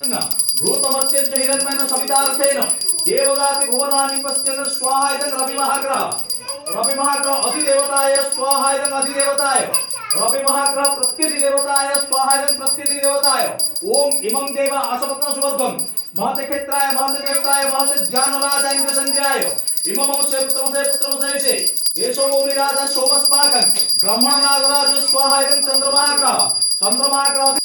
भूतमत्यंच हिरण्मयेन सवितार्थेन देवदाति भुवनानि पश्यन् स्वाहा इदं रवि महाग्रह अधिदेवताय स्वाहा इदं अधिदेवताय रवि महाग्रह प्रत्यधिदेवताय स्वाहा इदं प्रत्यधिदेवताय ओम इमं देव असपत्न सुवर्गं महते क्षेत्राय महते ज्ञानराजाय इंद्रसंज्ञाय इमं से पुत्रमसे येषो मुनिराज सोमस्माकं ब्रह्मण नागराज स्वाहा इदं चंद्रमहाग्रह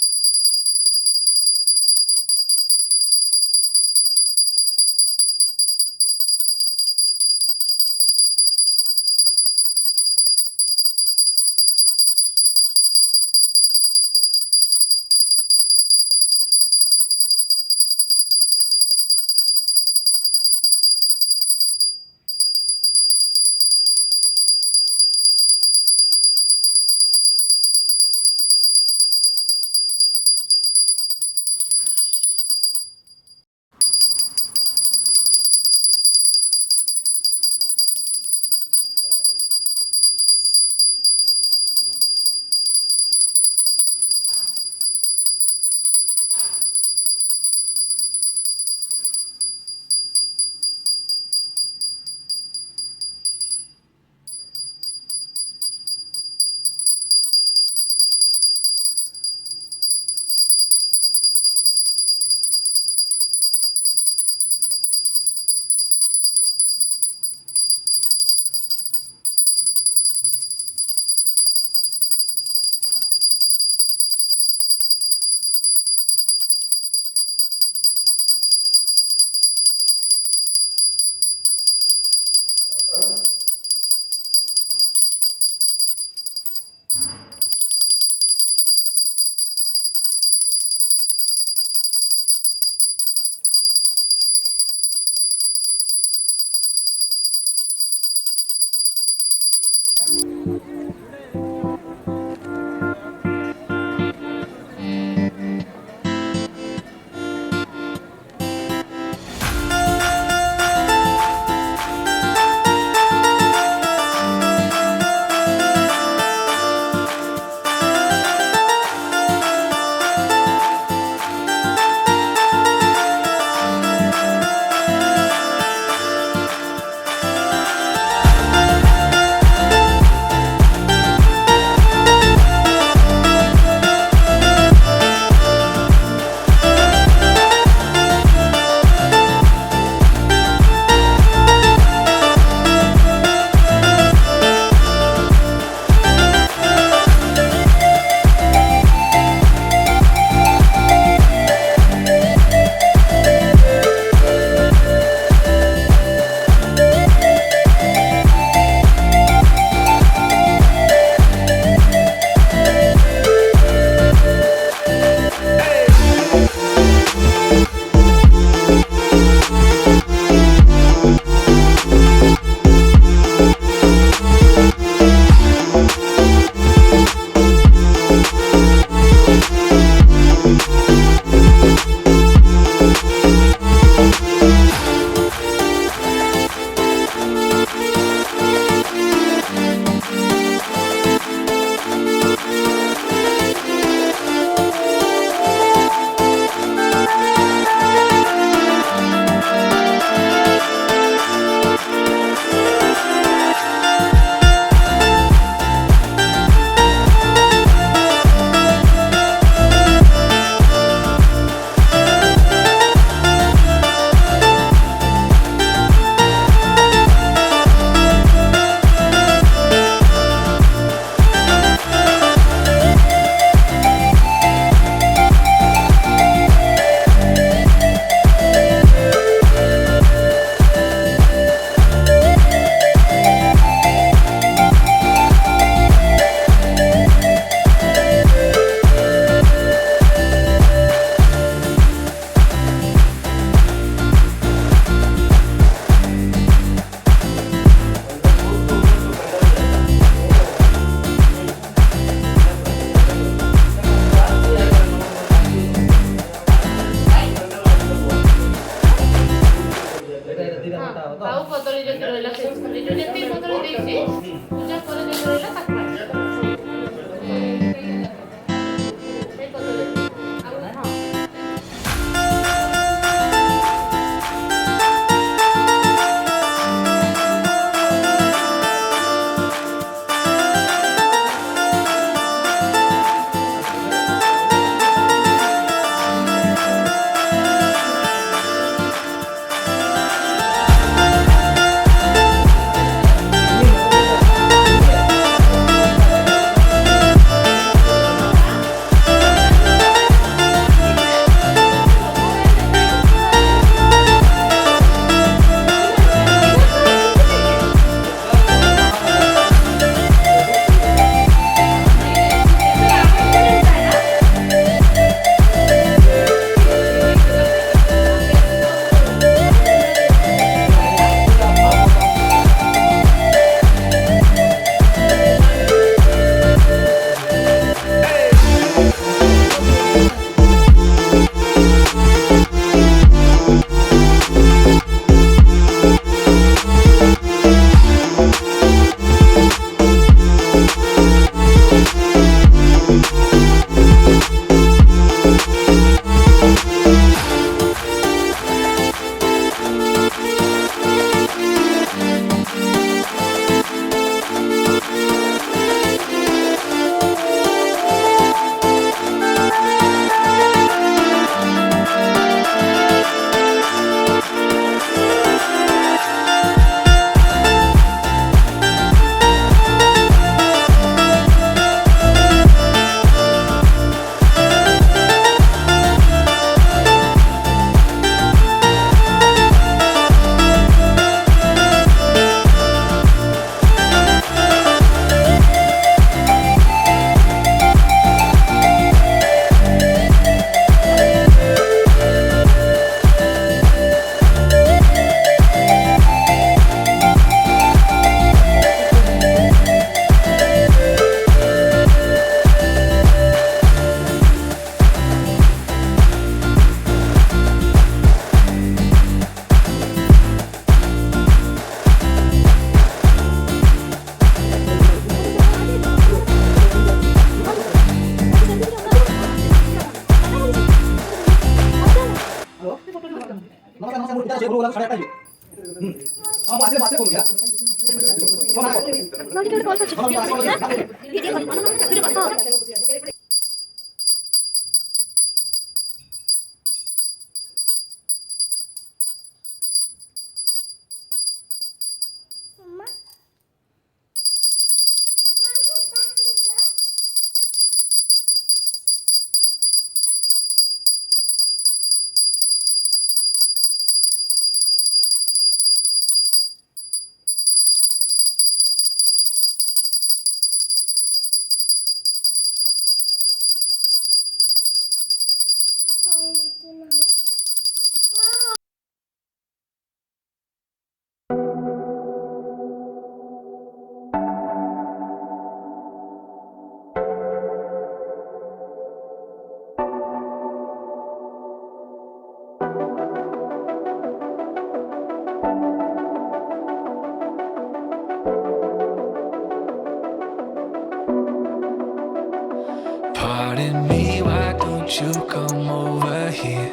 Pardon me, why don't you come over here?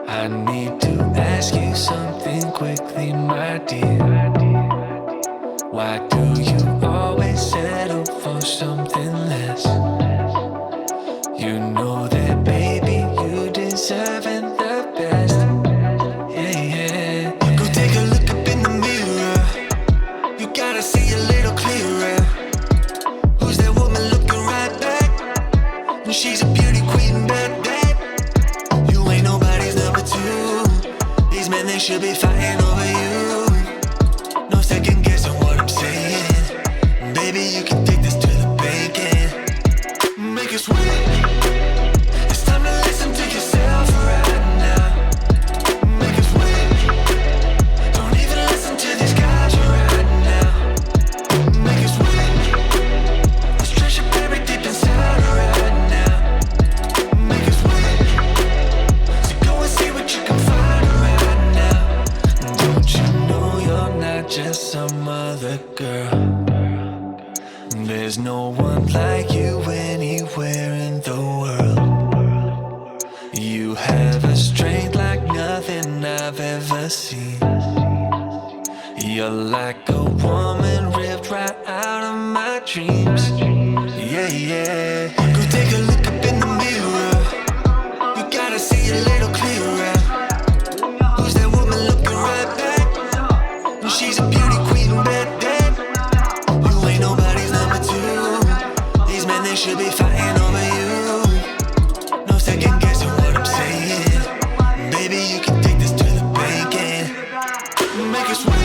I need to ask you something quickly, my dear. Why do you always settle for something less? You know that, baby, you deserving the best. Yeah, yeah. Go take a look up in the mirror. You gotta see a little clearer. Who's that woman looking right back? She's a beauty queen, bad, bad. You ain't nobody's number two. These men, they should be fighting over you. No second guessing what I'm saying. Baby, you can take this to the bank and make it sweet. It's time to listen to yourself right now. Make it sweet. Don't even listen to these guys right now. Make it sweet. Let's treasure buried deep inside right now. Make it sweet. So go and see what you can find right now. Don't you know you're not just some other girl? There's no one like you anywhere in the world. You have a strength like nothing I've ever seen. You're like a woman ripped right out of my dreams. Yeah, yeah. Go take a look up in the mirror. You gotta see a little clearer. Who's that woman looking right back? She's a beauty queen, bad, bad. You ain't nobody's number two. These men, they should be fighting over you. No second guessing what I'm saying. Baby, you can take this to the bank and make it sweet.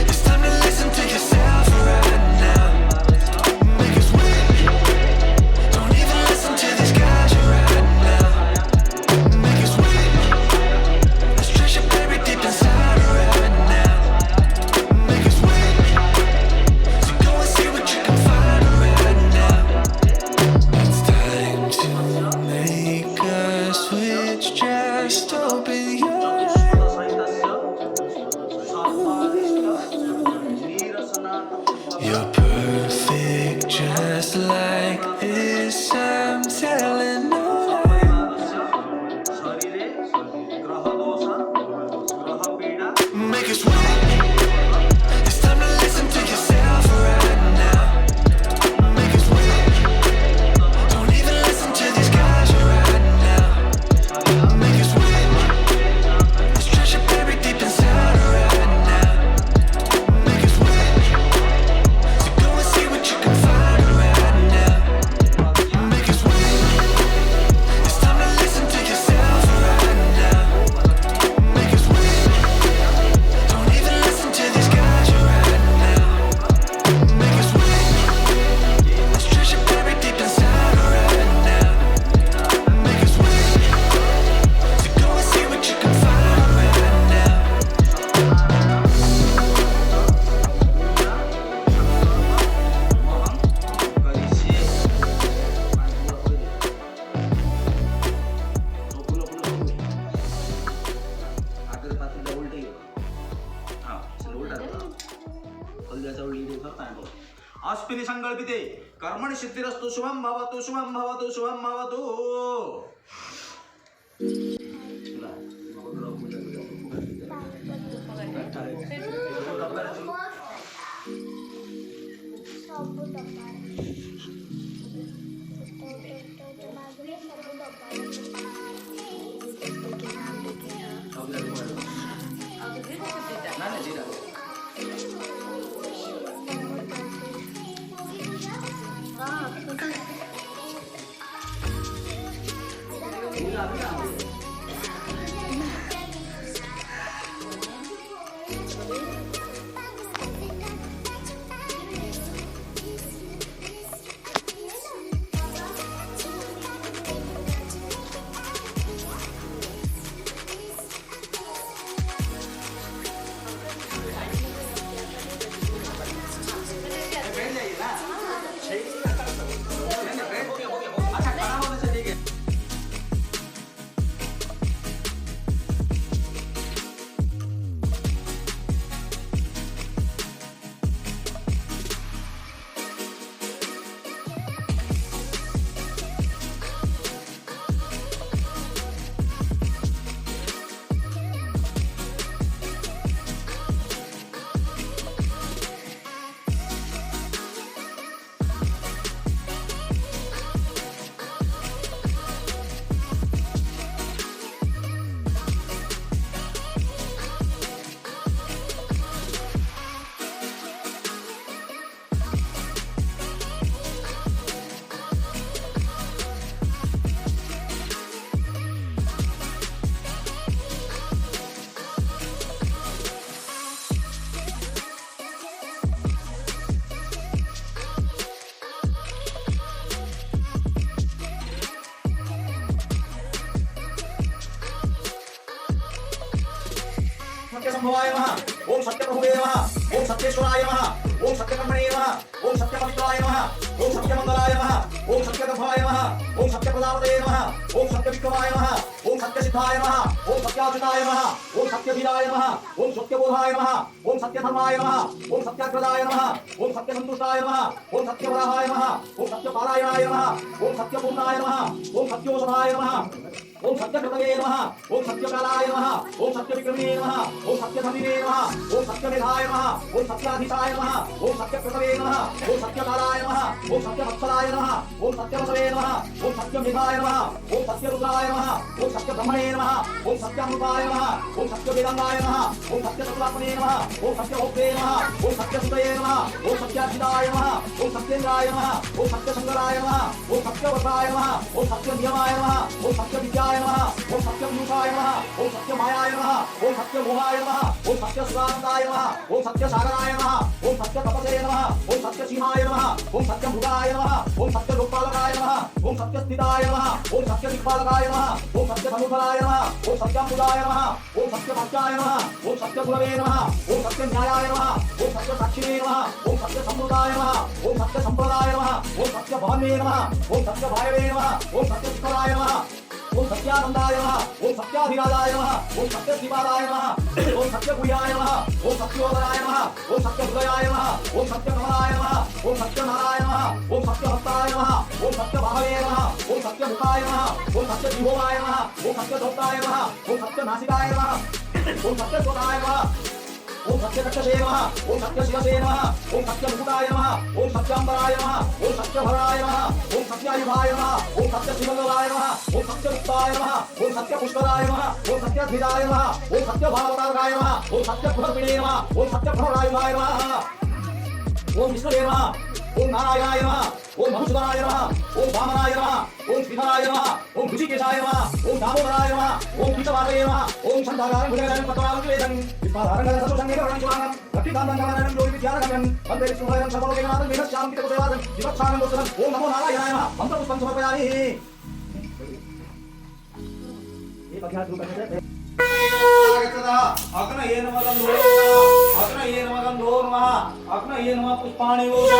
It's time to listen to yourself right now. Make it sweet. Don't even अस्मिन् संकल्पिते कर्मणि सिद्धिरस्तु शुभं भवतु शुभं भवतु शुभं भवतु। सत्यसंभवाय नमः। ओम सत्यप्रभुवे नमः। ओम सत्येश्वराय नमः। ओम सत्यकर्मणे नमः। ओम सत्यपवित्राय नमः। ओम सत्यमंगलाय नमः। ओम सत्यगर्भाय नमः। ओम सत्यप्रजापतये नमः। ओम सत्यविक्रमाय नमः। ओम सत्यसिद्धाय नमः। ओम सत्याच्युताय नमः। ओम सत्यवीराय नमः। ओम सत्यबोधाय नमः। ओम सत्यधर्माय नमः। ओम सत्याग्रदाय नमः। ओम सत्यसंतुष्टाय नमः। ओम सत्यवराहाय नमः। ओम सत्यपारायणाय नमः। ओम सत्यपूर्णाय नमः। ओम सत्योषधाय नमः। ओम सत्यकृतये नमः। ओम सत्यकालाय नमः। ओम सत्यविक्रमिणे नमः। ओम सत्यधर्मिणे नमः। ओम सत्यमेधाय नमः। ओम सत्याधीशाय नमः। ओम सत्यकृतये नमः। ओम सत्यकालाय नमः। ओम सत्यवत्सलाय नमः। ओम सत्यवसवे नमः। ओम सत्यमेधाय नमः। ओम सत्यरुद्राय नमः। ओम सत्यब्रह्मणे नमः। ओम सत्यामृताय नमः। ओम सत्यवेदांगाय नमः। ओम सत्यतत्त्वात्मने नमः। ओम सत्यभोक्ते नमः। ओम सत्यसुतये नमः। ओम सत्यार्चिताय नमः। ओम सत्येन्द्राय नमः। ओम सत्यशंकराय नमः। ओम सत्यवसाय नमः। ओम सत्यनियमाय नमः। ओम सत्यविद्याय नमः। ओम सत्यव्यूषाय नमः। ओम सत्यमायाय नमः। ओम सत्यमोहाय नमः। ओम सत्यसुरानंदाय नमः। ओम सत्यसागराय नमः। ओम सत्यतपसे नमः। ओम सत्यसीमाय नमः। ओम सत्यमृगाय नमः। ओम सत्यलोकपालकाय नमः। ओम सत्यस्थिताय नमः। ओम सत्यदिक्पालकाय नमः। ओम सत्यधनुधराय नमः। ओम सत्यमृगाय नमः। ओम सत्यभक्ताय नमः। ओम सत्यगुरवे नमः। ओम सत्यन्यायाय नमः। ओम सत्यसाक्षिणे नमः। ओम सत्यसम्प्रदाय नमः। ओम सत्यसम्प्रदाय नमः। ओम सत्यभवने नमः। ओम सत्यभायवे नमः। ओम सत्यशिखराय नमः। ओम सत्यानंदाय नमः। ओम सत्याधिराजाय नमः। ओम सत्यशिवाय नमः। ओम सत्यगुह्याय नमः। ओम सत्योदराय नमः। ओम सत्यहृदयाय नमः। ओम सत्यकमलाय नमः। ओम सत्यनाराय नमः। ओम सत्यहस्ताय नमः। ओम सत्यभावे नमः। ओम सत्यमुखाय नमः। ओम सत्यजिह्वाय नमः। ओम सत्यदोक्ताय नमः। ओम सत्यनासिकाय नमः। ओम सत्यस्वताय नमः। ओम सत्यकक्षसे नमः। ओम सत्यशिवसे नमः। ओम सत्यमुकुटाय नमः। ओम सत्याम्बराय नमः। ओम सत्यभराय नमः। ओम सत्यायुधाय नमः। ओम सत्यशिवंगलाय नमः। ओम सत्यमुक्ताय नमः। ओम सत्यपुष्कराय नमः। ओम सत्यध्विजाय नमः। ओम सत्यभावतारकाय नमः। ओम सत्यपुरपिणे नमः। ओम सत्यप्रभरायुधाय नमः। ओम विष्णुवे नमः। ओम नारायणाय नमः। ओम मधुसूदनाय नमः। ओम वामनाय नमः। ओम श्रीधराय नमः। ओम ऋषिकेशाय नमः। ओम दामोदराय नमः। ओम पीतवासवे नमः। ओम छन्दाकारं भुजगं पद्मावं वेदं विद्वाधारं सर्वसंगेन ज्ञानं लक्ष्मीकान्तं गमनं योगि विद्यारगमनं वन्दे विष्णुहरं सर्वलोकैकनाथं वेदश्यामं पितृदेवादं विवक्षानं गोत्रं ओम नमो नारायणाय नमः मन्त्रपुष्पं समर्पयामि। एक अध्याय शुरू करने से अग्नये नमः गन्धो अग्नये नमः गन्धो नमः अग्नये नमः पुष्पाणि वोषट्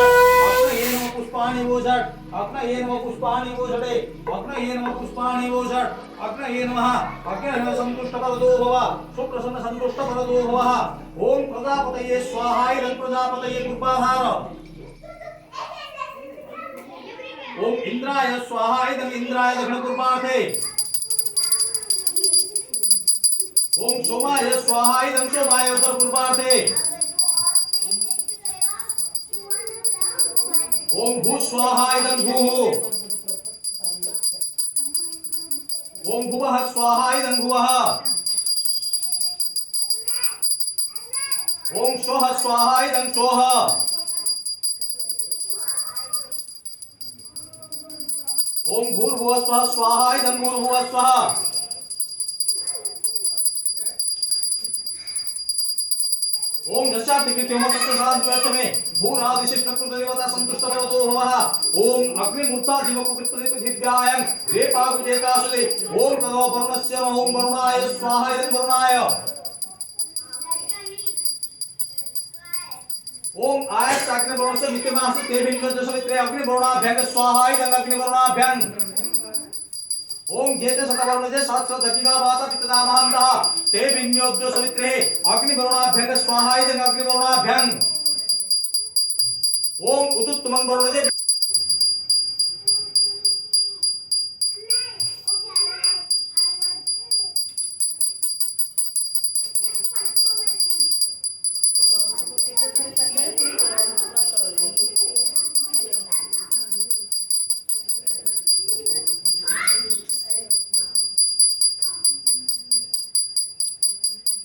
अग्नये नमः पुष्पाणि वोषट् अग्नये नमः पुष्पाणि वोषटे अग्नये नमः पुष्पाणि वोषट् अग्नये नमः अग्नये सन्तुष्टपरतो भव सुप्रसन्न सन्तुष्टपरतो भव ओम प्रजापतये स्वाहा इदं प्रजापतये कृपाधार ओम इंद्राय स्वाहा इदं इंद्राय दक्षिण पूर्वार्थे ओम सोमाय स्वाहा इदं सोमाय उत्तर पूर्वार्थे ओम भू स्वाहा इदं भूः ओम भुवः स्वाहा इदं भुवः ओम स्वः स्वाहा इदं स्वः ओम भूर्भुवः स्वः स्वाहा इदं भूर्भुवः स्वः ओम दशाधिकृत्योमतत्वशान्तिव्यर्थमे भूरादिशिष्टकृतदेवता सन्तुष्टभवतो भवः ओम अग्निमूर्ता जीवकुकृतपृथिव्यायं रेपाकुजेकासुदे ओम तदो वरुणस्य ओम वरुणाय स्वाहा इदं वरुणाय ओम आयताग्निवरुणस्य मित्यमास तेभिन्नदशमित्रे अग्निवरुणाभ्यं स्वाहा इदं अग्निवरुणाभ्यं ओम जेते शतवरुणजे सहस्रदधिकावात पितदामहन्तः ते विन्योद्यो सवित्रे अग्निवरुणाभ्यं स्वाहा इदं अग्निवरुणाभ्यं ओम उदुत्तमं वरुणजे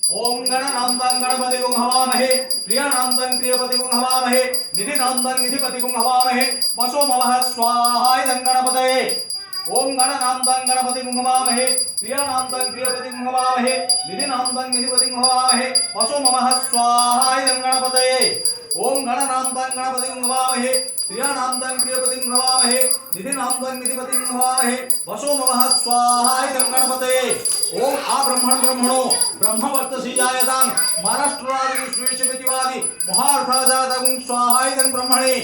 ओम गणनान्तं गणपतिगुं हवामहे प्रियानान्तं प्रियपतिगुं हवामहे निधिनान्तं निधिपतिगुं हवामहे वसो मवः स्वाहा इदं गणपतये ओम गणनान्तं गणपतिगुं हवामहे प्रियानान्तं प्रियपतिगुं हवामहे निधिनान्तं निधिपतिगुं हवामहे वसो मवः स्वाहा इदं गणपतये ओम गणनान्तं गणपतिगुं हवामहे प्रियानान्तं प्रियपतिगुं हवामहे निधिनान्तं निधिपतिगुं हवामहे वसो मवः स्वाहा इदं गणपतये ओम आ ब्रह्मण ब्रह्मणो ब्रह्मवर्तसीजायतां महाराष्ट्रराजं श्रेष्ठवितिवादि महार्थाजातगुं स्वाहा इदं ब्रह्मणे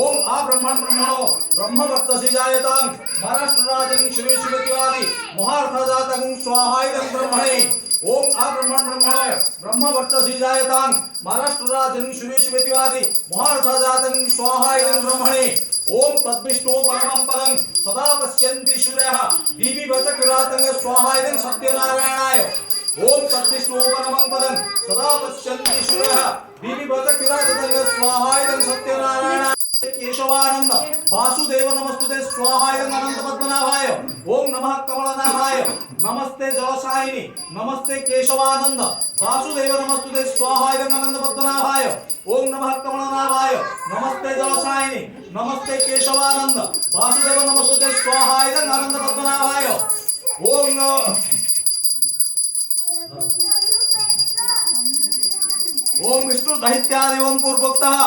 ओम आ ब्रह्मण ब्रह्मणो ब्रह्मवर्तसीजायतां महाराष्ट्रराजं श्रेष्ठवितिवादि महार्थाजातगुं स्वाहा इदं ब्रह्मणे ओम आ ब्रह्मण ब्रह्मणो ब्रह्मवर्तसीजायतां महाराष्ट्रराजं श्रेष्ठवितिवादि महार्थाजातगुं स्वाहा इदं ब्रह्मणे ओम तद्विष्णु परमं पदं सदा पश्यन्ति सूर्यः दीपिवच किरातं स्वाहा इदं सत्यनारायणाय ओम तद्विष्णु परमं पदं सदा पश्यन्ति सूर्यः दीपिवच किरातं स्वाहा इदं सत्यनारायणाय केशवानंद वासुदेव नमस्तुते स्वाहा इदं अनंत पद्मनाभाय ओम नमः कमलनाभाय नमस्ते जलसायिनी नमस्ते केशवानंद वासुदेव नमस्तुते स्वाहा इदं अनंत पद्मनाभाय ओम नमः कमलनाभाय नमस्ते जलसायिनी नमस्ते केशवानंद वासुदेव नमस्तुते स्वाहा इदं अनंत पद्मनाभाय ओम विष्णु दैत्यादि ओम पूर्वोक्तः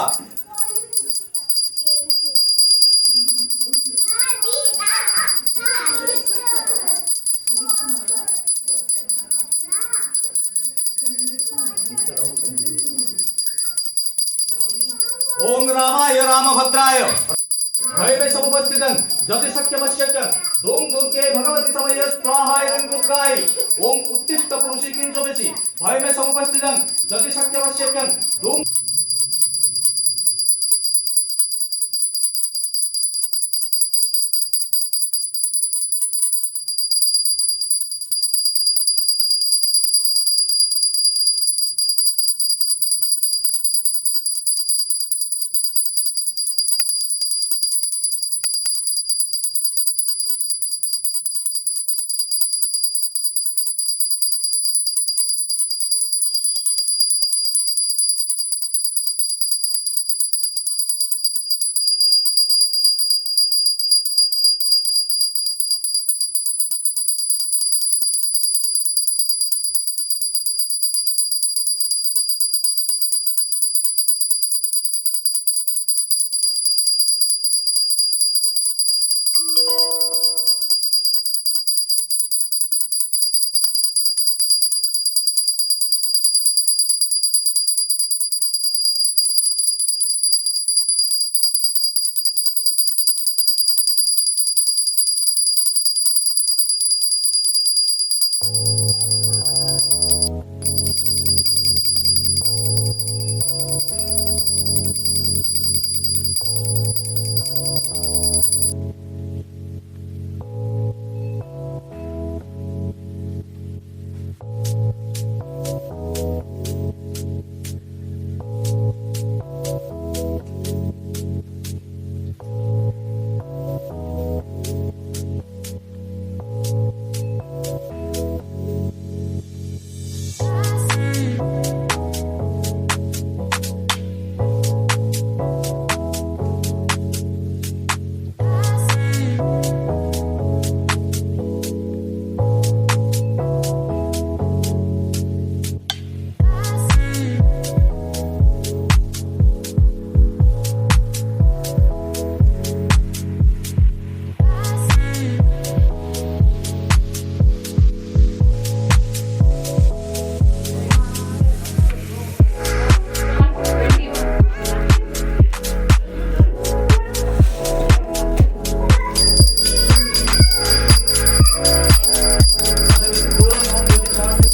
ओम रामाय रामभद्राय भैवे समुपस्थितं जति शक्यमश्यक्यं दों दुर्गे भगवती समये स्वाहा इदं दुर्गाय ओम उत्तिष्ठ पुरुषी किंचोबेसि भैवे समुपस्थितं जति शक्यमश्यक्यं दों